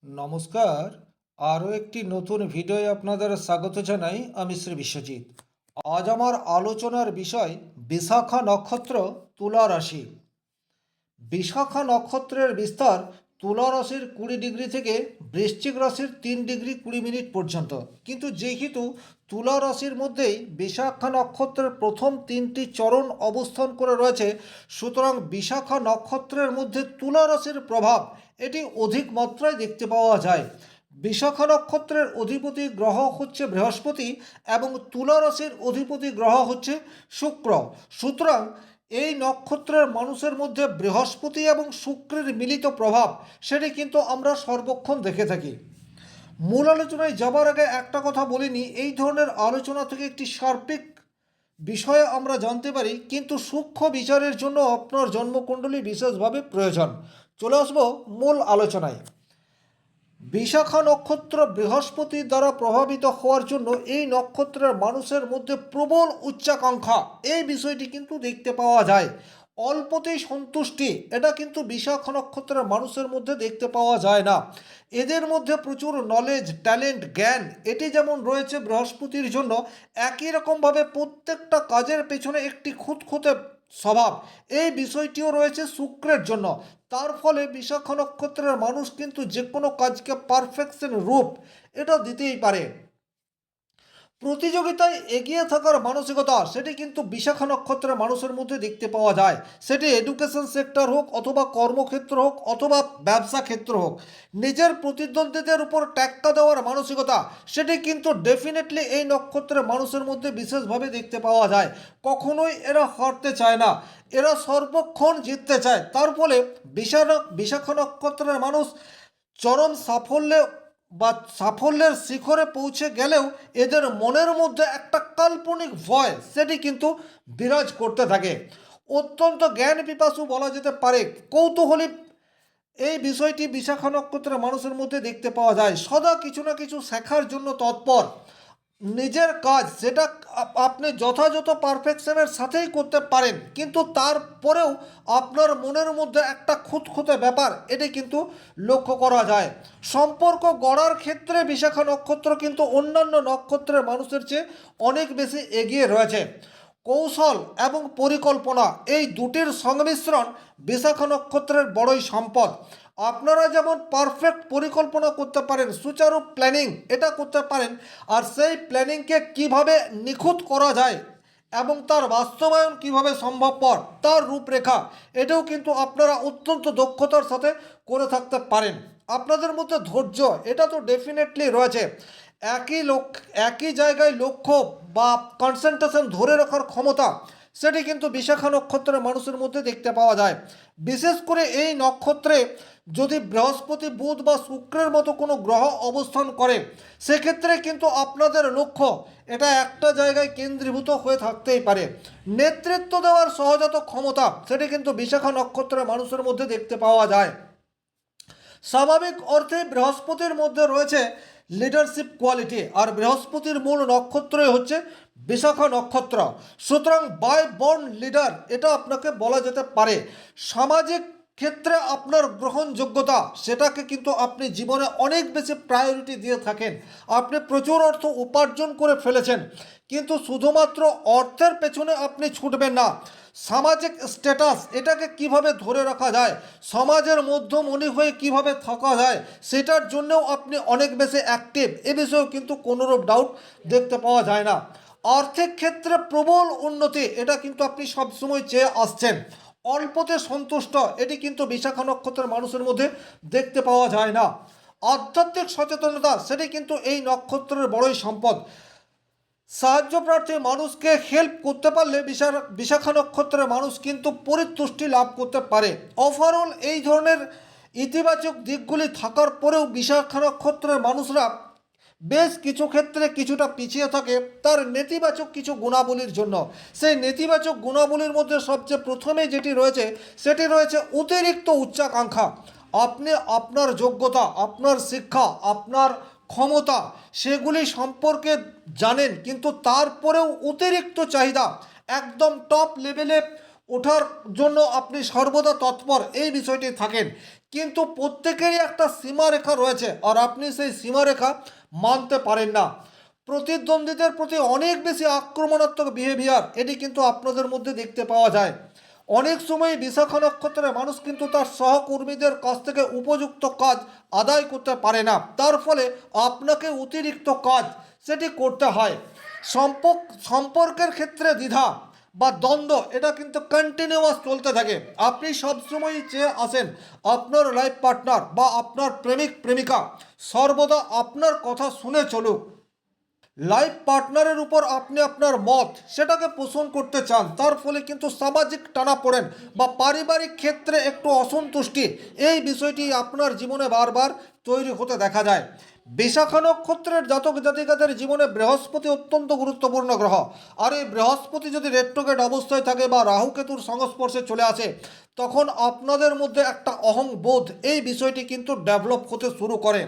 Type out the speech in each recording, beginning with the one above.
নমস্কার। আরও একটি নতুন ভিডিওয় আপনাদের স্বাগত জানাই। আমি শ্রী বিশ্বজিৎ। আজ আমার আলোচনার বিষয় বিশাখা নক্ষত্র, তুলা রাশি। বিশাখা নক্ষত্রের বিস্তার তুলা রাশির 20 ডিগ্রি থেকে বৃশ্চিক রাশির 3 ডিগ্রি 20 মিনিট পর্যন্ত। কিন্তু যেহেতু তুলা রাশির মধ্যেই বিশাখা নক্ষত্রের প্রথম 3টি চরণ অবস্থান করে রয়েছে, সুতরাং বিশাখা নক্ষত্রের মধ্যে তুলা রাশির প্রভাব এটি অধিক মাত্রায় দেখতে পাওয়া যায়। বিশাখা নক্ষত্রের অধিপতি গ্রহ হচ্ছে বৃহস্পতি এবং তুলা রাশির অধিপতি গ্রহ হচ্ছে শুক্র। সুতরাং এই নক্ষত্রের মানুষের মধ্যে বৃহস্পতি এবং শুক্রের মিলিত প্রভাব সেটি কিন্তু আমরা সর্বক্ষণ দেখে থাকি। মূল আলোচনায় যাবার আগে একটা কথা বলিনি, এই ধরনের আলোচনা থেকে একটি সার্বিক বিষয়ে আমরা জানতে পারি, কিন্তু সূক্ষ্ম বিচারের জন্য আপনার জন্মকুণ্ডলী বিশেষভাবে প্রয়োজন। চলে আসবো মূল আলোচনায়। বিশাখা নক্ষত্র বৃহস্পতির দ্বারা প্রভাবিত হওয়ার জন্য এই নক্ষত্রের মানুষের মধ্যে প্রবল উচ্চাকাঙ্ক্ষা এই বিষয়টি কিন্তু দেখতে পাওয়া যায়। অল্পতেই সন্তুষ্টি এটা কিন্তু বিশাখা নক্ষত্রের মানুষের মধ্যে দেখতে পাওয়া যায় না। এদের মধ্যে প্রচুর নলেজ, ট্যালেন্ট, জ্ঞান এটি যেমন রয়েছে বৃহস্পতির জন্য, একই রকমভাবে প্রত্যেকটা কাজের পেছনে একটি খুঁতখুঁতে স্বভাব এই বিষয়টিও রয়েছে শুক্রের জন্য। তার ফলে বিশাখা নক্ষত্রের মানুষ কিন্তু যে কোনো কাজকে পারফেকশন রূপ এটা দিতেই পারে। প্রতিযোগিতায় এগিয়ে থাকার মানসিকতা সেটি কিন্তু বিশাখা নক্ষত্রের মানুষের মধ্যে দেখতে পাওয়া যায়। সেটি এডুকেশন সেক্টর হোক, অথবা কর্মক্ষেত্র হোক, অথবা ব্যবসা ক্ষেত্র হোক। নিজের প্রতিদ্বন্দ্বীদের উপর টেক্কা দেওয়ার মানসিকতা সেটি কিন্তু ডেফিনেটলি এই নক্ষত্রের মানুষের মধ্যে বিশেষভাবে দেখতে পাওয়া যায়। কখনোই এরা হারতে চায় না, এরা সর্বক্ষণ জিততে চায়। তার ফলে বিশাখা নক্ষত্রের মানুষ চরম সাফল্যের শিখরে পৌঁছে গেলেও এদের মনের মধ্যে একটা কাল্পনিক ভয় সেটি কিন্তু বিরাজ করতে থাকে। অত্যন্ত জ্ঞান পিপাসু বলা যেতে পারে, কৌতূহলী এই বিষয়টি বিশাখা নক্ষত্রের মানুষের মধ্যে দেখতে পাওয়া যায়। সদা কিছু না কিছু শেখার জন্য তৎপর। নিজের কাজ সেটা আপনি যথাযথ পারফেকশনের সাথেই করতে পারেন, কিন্তু তারপরেও আপনার মনের মধ্যে একটা খুঁতখুঁতে ব্যাপার এটি কিন্তু লক্ষ্য করা যায়। সম্পর্ক গড়ার ক্ষেত্রে বিশাখা নক্ষত্র কিন্তু অন্যান্য নক্ষত্রের মানুষের চেয়ে অনেক বেশি এগিয়ে রয়েছে। কৌশল এবং পরিকল্পনা এই দুটির সংমিশ্রণ বিশাখা নক্ষত্রের বড়ই সম্পদ। আপনারা যেমন পারফেক্ট পরিকল্পনা করতে পারেন, সুচারু প্ল্যানিং এটা করতে পারেন, আর সেই প্ল্যানিংকে কিভাবে নিখুঁত করা যায় এবং তার বাস্তবায়ন কিভাবে সম্ভবপর তার রূপরেখা এটাও কিন্তু আপনারা অত্যন্ত দক্ষতার সাথে করে থাকতে পারেন। আপনাদের মধ্যে ধৈর্য এটা তো ডেফিনেটলি রয়েছে। একই জায়গায় লক্ষ্য বা কনসেন্ট্রেশন ধরে রাখার ক্ষমতা সেটি কিন্তু বিশাখা নক্ষত্রের মানুষের মধ্যে দেখতে পাওয়া যায়। বিশেষ করে এই নক্ষত্রে যদি বৃহস্পতি, বুধ বা শুক্রের মতো কোনো গ্রহ অবস্থান করে, সেক্ষেত্রে কিন্তু আপনাদের লক্ষ্য এটা একটা জায়গায় কেন্দ্রীভূত হয়ে থাকতেই পারে। নেতৃত্ব দেওয়ার সহজাত ক্ষমতা সেটি কিন্তু বিশাখা নক্ষত্রের মানুষের মধ্যে দেখতে পাওয়া যায়। স্বাভাবিক অর্থে বৃহস্পতির মধ্যে রয়েছে লিডারশিপ কোয়ালিটি, আর বৃহস্পতির মূল নক্ষত্রই হচ্ছে বিশাখা নক্ষত্র। সুতরাং বাই বর্ন লিডার এটা আপনাকে বলা যেতে পারে। সামাজিক ক্ষেত্রে আপনার গ্রহণযোগ্যতা সেটাকে কিন্তু আপনি জীবনে অনেক বেশি প্রায়োরিটি দিয়ে থাকেন। আপনি প্রচুর অর্থ উপার্জন করে ফেলেছেন, কিন্তু শুধুমাত্র অর্থের পেছনে আপনি ছুটবেন না। সামাজিক স্ট্যাটাস এটাকে কিভাবে ধরে রাখা যায়, সমাজের মধ্যমণি হয়ে কিভাবে থাকা যায়, সেটার জন্যও আপনি অনেক বেশি অ্যাক্টিভ। এ বিষয়েও কিন্তু কোনোরূপ ডাউট দেখতে পাওয়া যায় না। আর্থিক ক্ষেত্রে প্রবল উন্নতি এটা কিন্তু আপনি সবসময় চেয়ে আসছেন। অল্পতে সন্তুষ্ট এটি কিন্তু বিশাখা নক্ষত্রের মানুষের মধ্যে দেখতে পাওয়া যায় না। আধ্যাত্মিক সচেতনতা সেটি কিন্তু এই নক্ষত্রের বড়ই সম্পদ। সাহায্য প্রার্থী মানুষকে হেল্প করতে পারলে বিশাখা নক্ষত্রের মানুষ কিন্তু পরিতুষ্টি লাভ করতে পারে। ওভারঅল এই ধরনের ইতিবাচক দিকগুলি থাকার পরেও বিশাখা নক্ষত্রের মানুষরা বেশ কিছু ক্ষেত্রে কিছুটা পিছিয়ে থাকে তার নেতিবাচক কিছু গুণাবলীর জন্য। সেই নেতিবাচক গুণাবলীর মধ্যে সবচেয়ে প্রথমে যেটি রয়েছে সেটি রয়েছে অতিরিক্ত উচ্চাকাঙ্ক্ষা। আপনি আপনার যোগ্যতা, আপনার শিক্ষা, আপনার ক্ষমতা সেগুলি সম্পর্কে জানেন, কিন্তু তারপরেও অতিরিক্ত চাহিদা, একদম টপ লেভেলে ওঠার জন্য আপনি সর্বদা তৎপর এই বিষয়টি থাকেন। কিন্তু প্রত্যেকেরই একটা সীমারেখা রয়েছে, আর আপনি সেই সীমারেখা মানতে পারেন না। প্রতিদ্বন্দ্বীদের প্রতি অনেক বেশি আক্রমণাত্মক বিহেভিয়ার এটি কিন্তু আপনাদের মধ্যে দেখতে পাওয়া যায়। অনেক সময় বিশাখা নক্ষত্রের মানুষ কিন্তু তার সহকর্মীদের কাছ থেকে উপযুক্ত কাজ আদায় করতে পারে না, তার ফলে আপনাকে অতিরিক্ত কাজ সেটি করতে হয়। সম্পর্কের ক্ষেত্রে দ্বিধা বা দ্বন্দ্ব এটা কিন্তু কন্টিনিউয়াস চলতে থাকে। আপনি সবসময়ই চেয়ে আসেন আপনার লাইফ পার্টনার বা আপনার প্রেমিক প্রেমিকা সর্বদা আপনার কথা শুনে চলুক। লাইফ পার্টনারের উপর আপনি আপনার মত সেটাকে পোষণ করতে চান, তার ফলে কিন্তু সামাজিক টানাপোড়েন বা পারিবারিক ক্ষেত্রে একটু অসন্তুষ্টি এই বিষয়টি আপনার জীবনে বারবার তৈরি হতে দেখা যায়। বিশাখা নক্ষত্রের জাতক জাতিকাদের জীবনে বৃহস্পতি অত্যন্ত গুরুত্বপূর্ণ গ্রহ, আর এই বৃহস্পতি যদি রেট্রোগেট অবস্থায় থাকে বা রাহু কেতুর সংস্পর্শে চলে আসে, তখন আপনাদের মধ্যে একটা অহংবোধ এই বিষয়টি কিন্তু ডেভেলপ হতে শুরু করে।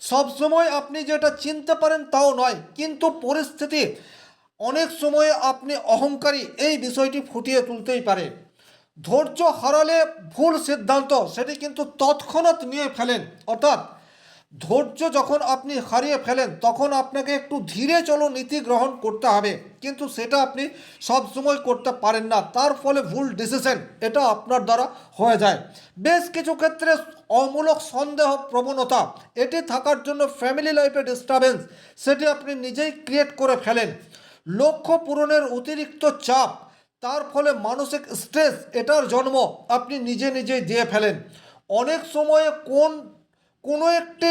সবসময় আপনি যেটা চিনতে পারেন তাও নয়, কিন্তু পরিস্থিতি অনেক সময় আপনি অহংকারী এই বিষয়টি ফুটিয়ে তুলতেই পারে। ধৈর্য হারালে ভুল সিদ্ধান্ত সেটি কিন্তু তৎক্ষণাৎ নিয়ে ফেলেন, অর্থাৎ ধৈর্য যখন আপনি হারিয়ে ফেলেন তখন আপনাকে একটু ধীরে চলো নীতি গ্রহণ করতে হবে, কিন্তু সেটা আপনি সবসময় করতে পারেন না, তার ফলে ভুল ডিসিশন এটা আপনার দ্বারা হয়ে যায়। বেশ কিছু ক্ষেত্রে অমূলক সন্দেহ প্রবণতা এটি থাকার জন্য ফ্যামিলি লাইফে ডিস্টারবেন্স সেটি আপনি নিজেই ক্রিয়েট করে ফেলেন। লক্ষ্য পূরণের অতিরিক্ত চাপ, তার ফলে মানসিক স্ট্রেস এটার জন্ম আপনি নিজে নিজেই দিয়ে ফেলেন। অনেক সময়ে কোনো একটি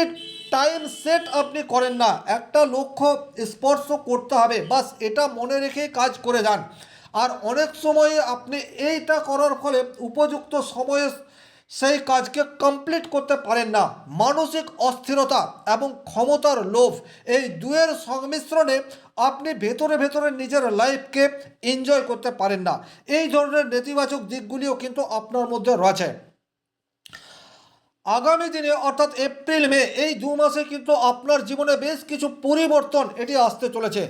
টাইম সেট আপনি করেন না, একটা লক্ষ্য স্পর্শ করতে হবে বাস এটা মনে রেখেই কাজ করে যান। আর অনেক সময়ে আপনি এইটা করার ফলে উপযুক্ত সময়ে সেই কাজকে কমপ্লিট করতে পারেন না। মানসিক অস্থিরতা এবং ক্ষমতার লোভ এই দুয়ের সংমিশ্রণে আপনি ভেতরে ভেতরে নিজের লাইফকে এনজয় করতে পারেন না। এই ধরনের নেতিবাচক দিকগুলিও কিন্তু আপনার মধ্যে রয়েছে। আগামী দিনে অর্থাৎ এপ্রিল মে এই 2 মাসে কিন্তু আপনার জীবনে বেশ কিছু পরিবর্তন এটি আসতে চলেছে।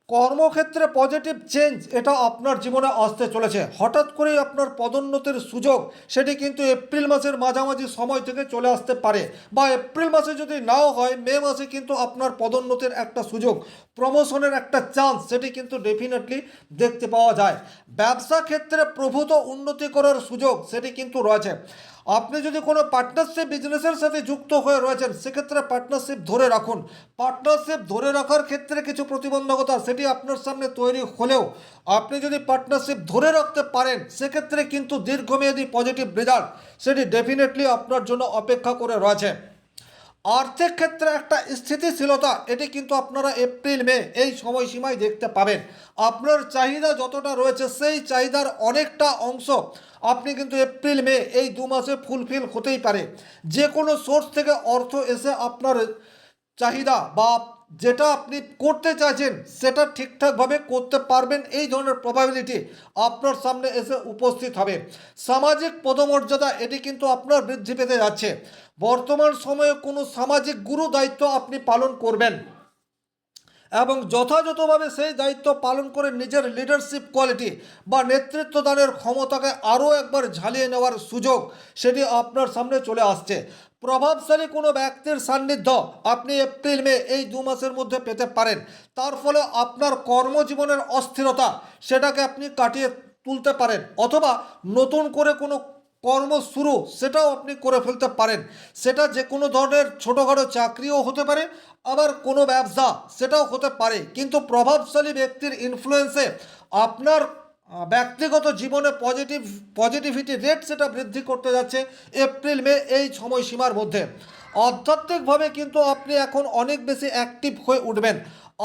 কর্মক্ষেত্রে পজিটিভ চেঞ্জ এটা আপনার জীবনে আসতে চলেছে। হঠাৎ করেই আপনার পদোন্নতির সুযোগ সেটি কিন্তু এপ্রিল মাসের মাঝামাঝি সময় থেকে চলে আসতে পারে, বা এপ্রিল মাসে যদি নাও হয় মে মাসে কিন্তু আপনার পদোন্নতির একটা সুযোগ, প্রমোশনের একটা চান্স সেটি কিন্তু ডেফিনেটলি দেখতে পাওয়া যায়। ব্যবসা ক্ষেত্রে প্রভূত উন্নতি করার সুযোগ সেটি কিন্তু রয়েছে। আপনি যদি কোনো পার্টনারশিপ বিজনেসের সাথে যুক্ত হয়ে রয়েছেন সেক্ষেত্রে পার্টনারশিপ ধরে রাখুন। পার্টনারশিপ ধরে রাখার ক্ষেত্রে কিছু প্রতিবন্ধকতা সেটি আপনার সামনে তৈরি হলেও আপনি যদি পার্টনারশিপ ধরে রাখতে পারেন সেক্ষেত্রে কিন্তু দীর্ঘমেয়াদী পজিটিভ রেজাল্ট সেটি ডেফিনেটলি আপনার জন্য অপেক্ষা করে রয়েছে। আর্থিক ক্ষেত্রে একটা স্থিতিশীলতা এটি কিন্তু আপনারা এপ্রিল মে এই সময়সীমায় দেখতে পাবেন। আপনার চাহিদা যতটা রয়েছে সেই চাহিদার অনেকটা অংশ আপনি কিন্তু এপ্রিল মে এই 2 মাসে ফুলফিল হতেই পারে। যে কোনো সোর্স থেকে অর্থ এসে আপনার চাহিদা বা যেটা আপনি করতে চাইছেন সেটা ঠিকঠাকভাবে করতে পারবেন, এই ধরনের প্রবাবিলিটি আপনার সামনে এসে উপস্থিত হবে। সামাজিক পদমর্যাদা এটি কিন্তু আপনার বৃদ্ধি পেতে যাচ্ছে। বর্তমান সময়ে কোনো সামাজিক গুরু দায়িত্ব আপনি পালন করবেন এবং যথাযথভাবে সেই দায়িত্ব পালন করে নিজের লিডারশিপ কোয়ালিটি বা নেতৃত্ব দানের ক্ষমতাকে আরও একবার ঝালিয়ে নেওয়ার সুযোগ সেটি আপনার সামনে চলে আসছে। প্রভাবশালী কোনো ব্যক্তির সান্নিধ্য আপনি এপ্রিল মে এই 2 মাসের মধ্যে পেতে পারেন, তার ফলে আপনার কর্মজীবনের অস্থিরতা সেটাকে আপনি কাটিয়ে তুলতে পারেন, অথবা নতুন করে কোনো কর্ম শুরু সেটাও আপনি করে ফেলতে পারেন। সেটা যে কোনো ধরনের ছোটোখাটো চাকরিও হতে পারে, আবার কোনো ব্যবসা সেটাও হতে পারে, কিন্তু প্রভাবশালী ব্যক্তির ইনফ্লুয়েন্সে আপনার ব্যক্তিগত জীবনে পজিটিভিটি রেট সেটা বৃদ্ধি করতে যাচ্ছে এপ্রিল মে এই সময়সীমার মধ্যে। আধ্যাত্মিকভাবে কিন্তু আপনি এখন অনেক বেশি অ্যাক্টিভ হয়ে উঠবেন।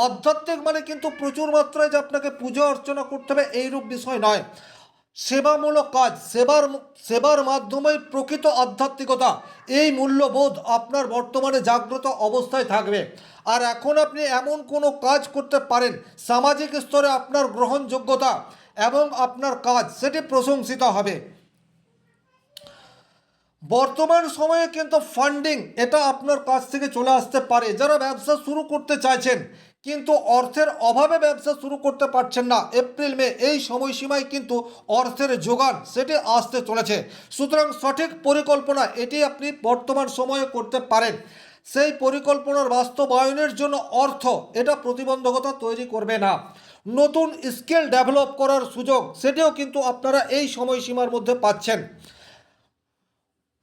আধ্যাত্মিক মানে কিন্তু প্রচুর মাত্রায় যে আপনাকে পুজো অর্চনা করতে হবে এইরূপ বিষয় নয়। সেবামূলক কাজ, সেবার মাধ্যমে প্রকৃত আধ্যাত্মিকতা এই মূল্যবোধ আপনার বর্তমানে জাগ্রত অবস্থায় থাকবে। আর এখন আপনি এমন কোনো কাজ করতে পারেন সামাজিক স্তরে আপনার গ্রহণযোগ্যতা এবং আপনার কাজ সেটি প্রশংসিত হবে। বর্তমান সময়ে কিন্তু ফান্ডিং এটা আপনার কাছ থেকে চলে আসতে পারে। যারা ব্যবসা শুরু করতে চাইছেন কিন্তু অর্থের অভাবে ব্যবসা শুরু করতে পারছেন না, এপ্রিল মে এই সময়সীমায় কিন্তু অর্থের যোগান সেটি আসতে চলেছে। সুতরাং সঠিক পরিকল্পনা এটি আপনি বর্তমান সময়ে করতে পারেন। সেই পরিকল্পনার বাস্তবায়নের জন্য অর্থ এটা প্রতিবন্ধকতা তৈরি করবে না। নতুন স্কিল ডেভেলপ করার সুযোগ সেটিও কিন্তু আপনারা এই সময়সীমার মধ্যে পাচ্ছেন।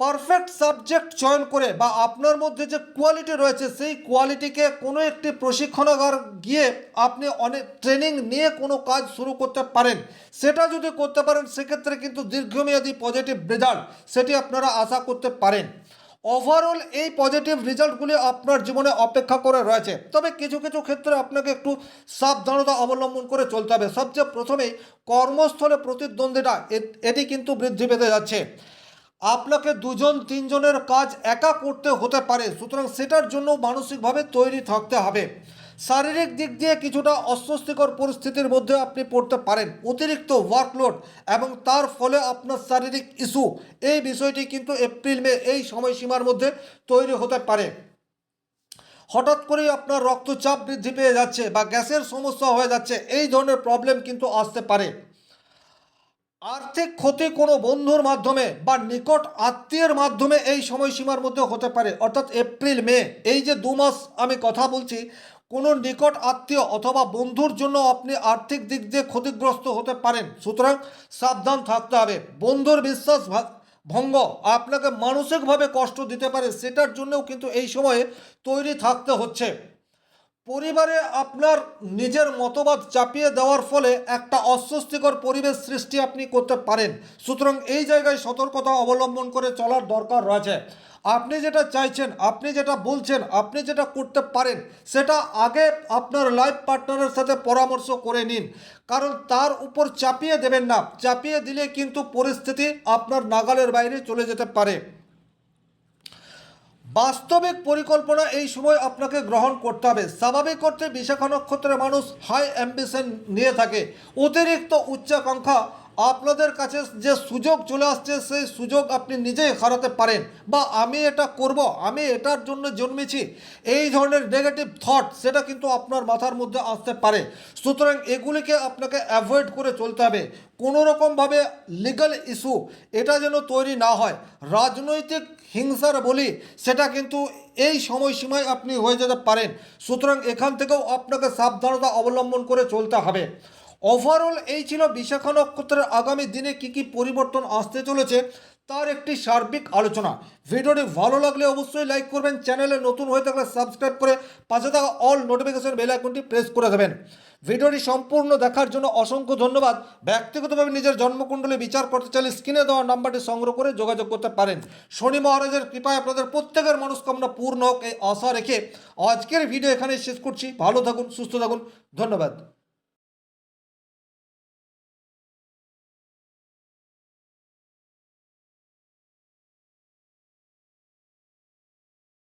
পারফেক্ট সাবজেক্ট চয়ন করে বা আপনার মধ্যে যে কোয়ালিটি রয়েছে সেই কোয়ালিটিকে কোনো একটি প্রশিক্ষণাগার গিয়ে আপনি অনেক ট্রেনিং নিয়ে কোনো কাজ শুরু করতে পারেন। সেটা যদি করতে পারেন সেক্ষেত্রে কিন্তু দীর্ঘমেয়াদী পজিটিভ রেজাল্ট সেটি আপনারা আশা করতে পারেন। ওভারঅল এই পজিটিভ রেজাল্টগুলি আপনার জীবনে অপেক্ষা করে রয়েছে, তবে কিছু কিছু ক্ষেত্রে আপনাকে একটু সাবধানতা অবলম্বন করে চলতে হবে। সবচেয়ে প্রথমেই কর্মস্থলে প্রতিদ্বন্দ্বিতা এটি কিন্তু বৃদ্ধি পেতে যাচ্ছে। আপনাকে দুজন তিনজনের কাজ একা করতে হতে পারে, সুতরাং সেটার জন্য মানসিকভাবে তৈরি থাকতে হবে। শারীরিক দিক দিয়ে কিছুটা অস্বস্তিকর পরিস্থিতির মধ্যে আপনি পড়তে পারেন। অতিরিক্ত ওয়ার্কলোড এবং তার ফলে আপনার শারীরিক ইস্যু এই বিষয়টি কিন্তু এপ্রিল মে এই সময়সীমার মধ্যে তৈরি হতে পারে। হঠাৎ করেই আপনার রক্তচাপ বৃদ্ধি পেয়ে যাচ্ছে বা গ্যাসের সমস্যা হয়ে যাচ্ছে, এই ধরনের প্রবলেম কিন্তু আসতে পারে। আর্থিক ক্ষতি কোনো বন্ধুর মাধ্যমে বা নিকট আত্মীয়ের মাধ্যমে এই সময়সীমার মধ্যে হতে পারে। অর্থাৎ এপ্রিল মে এই যে 2 মাস আমি কথা বলছি, কোনো নিকট আত্মীয় অথবা বন্ধুর জন্য আপনি আর্থিক দিক দিয়ে ক্ষতিগ্রস্ত হতে পারেন। সুতরাং সাবধান থাকতে হবে। বন্ধুর বিশ্বাস ভঙ্গ আপনাকে মানসিকভাবে কষ্ট দিতে পারে, সেটার জন্যও কিন্তু এই সময়ে তৈরি থাকতে হচ্ছে। পরিবারে আপনার নিজের মতবাদ চাপিয়ে দেওয়ার ফলে একটা অস্বস্তিকর পরিবেশ সৃষ্টি আপনি করতে পারেন। সুতরাং এই জায়গায় সতর্কতা অবলম্বন করে চলার দরকার রয়েছে। আপনি যেটা চাইছেন, আপনি যেটা বলছেন, আপনি যেটা করতে পারেন সেটা আগে আপনার লাইফ পার্টনারের সাথে পরামর্শ করে নিন, কারণ তার উপর চাপিয়ে দেবেন না। চাপিয়ে দিলে কিন্তু পরিস্থিতি আপনার নাগালের বাইরে চলে যেতে পারে। বাস্তবিক পরিকল্পনা এই সময় আপনাকে গ্রহণ করতে হবে। স্বাভাবিক অর্থে বিশাখা নক্ষত্রের মানুষ হাই অ্যাম্বিশন নিয়ে থাকে। অতিরিক্ত উচ্চাকাঙ্ক্ষা আপনাদের কাছে যে সুযোগ চলে আসছে সেই সুযোগ আপনি নিজেই হারাতে পারেন, বা আমি এটা করব, আমি এটার জন্য জন্মেছি, এই ধরনের নেগেটিভ থট সেটা কিন্তু আপনার মাথার মধ্যে আসতে পারে। সুতরাং এগুলিকে আপনাকে অ্যাভয়েড করে চলতে হবে। কোনো রকমভাবে লিগ্যাল ইস্যু এটা যেন তৈরি না হয়। রাজনৈতিক হিংসার বলি সেটা কিন্তু এই সময়সীমায় আপনি হয়ে যেতে পারেন। সুতরাং এখান থেকেও আপনাকে সাবধানতা অবলম্বন করে চলতে হবে। ওভারঅল এই ছিল বিশাখা নক্ষত্রের আগামী দিনে কি কি পরিবর্তন আসতে চলেছে তার একটি সার্বিক আলোচনা। ভিডিওটি ভালো লাগলে অবশ্যই লাইক করবেন, চ্যানেলে নতুন হয়ে থাকলে সাবস্ক্রাইব করে পাশে থাকা অল নোটিফিকেশন বেল আইকনটি প্রেস করে দেবেন। ভিডিওটি সম্পূর্ণ দেখার জন্য অসংখ্য ধন্যবাদ। ব্যক্তিগতভাবে নিজের জন্মকুণ্ডলী বিচার করতে চাইলে স্ক্রিনে দেওয়া নাম্বারটি সংগ্রহ করে যোগাযোগ করতে পারেন। শনি মহারাজের কৃপায় আপনাদের প্রত্যেকের মনস্কামনা পূর্ণ হোক এই আশা রেখে আজকের ভিডিও এখানেই শেষ করছি। ভালো থাকুন, সুস্থ থাকুন, ধন্যবাদ।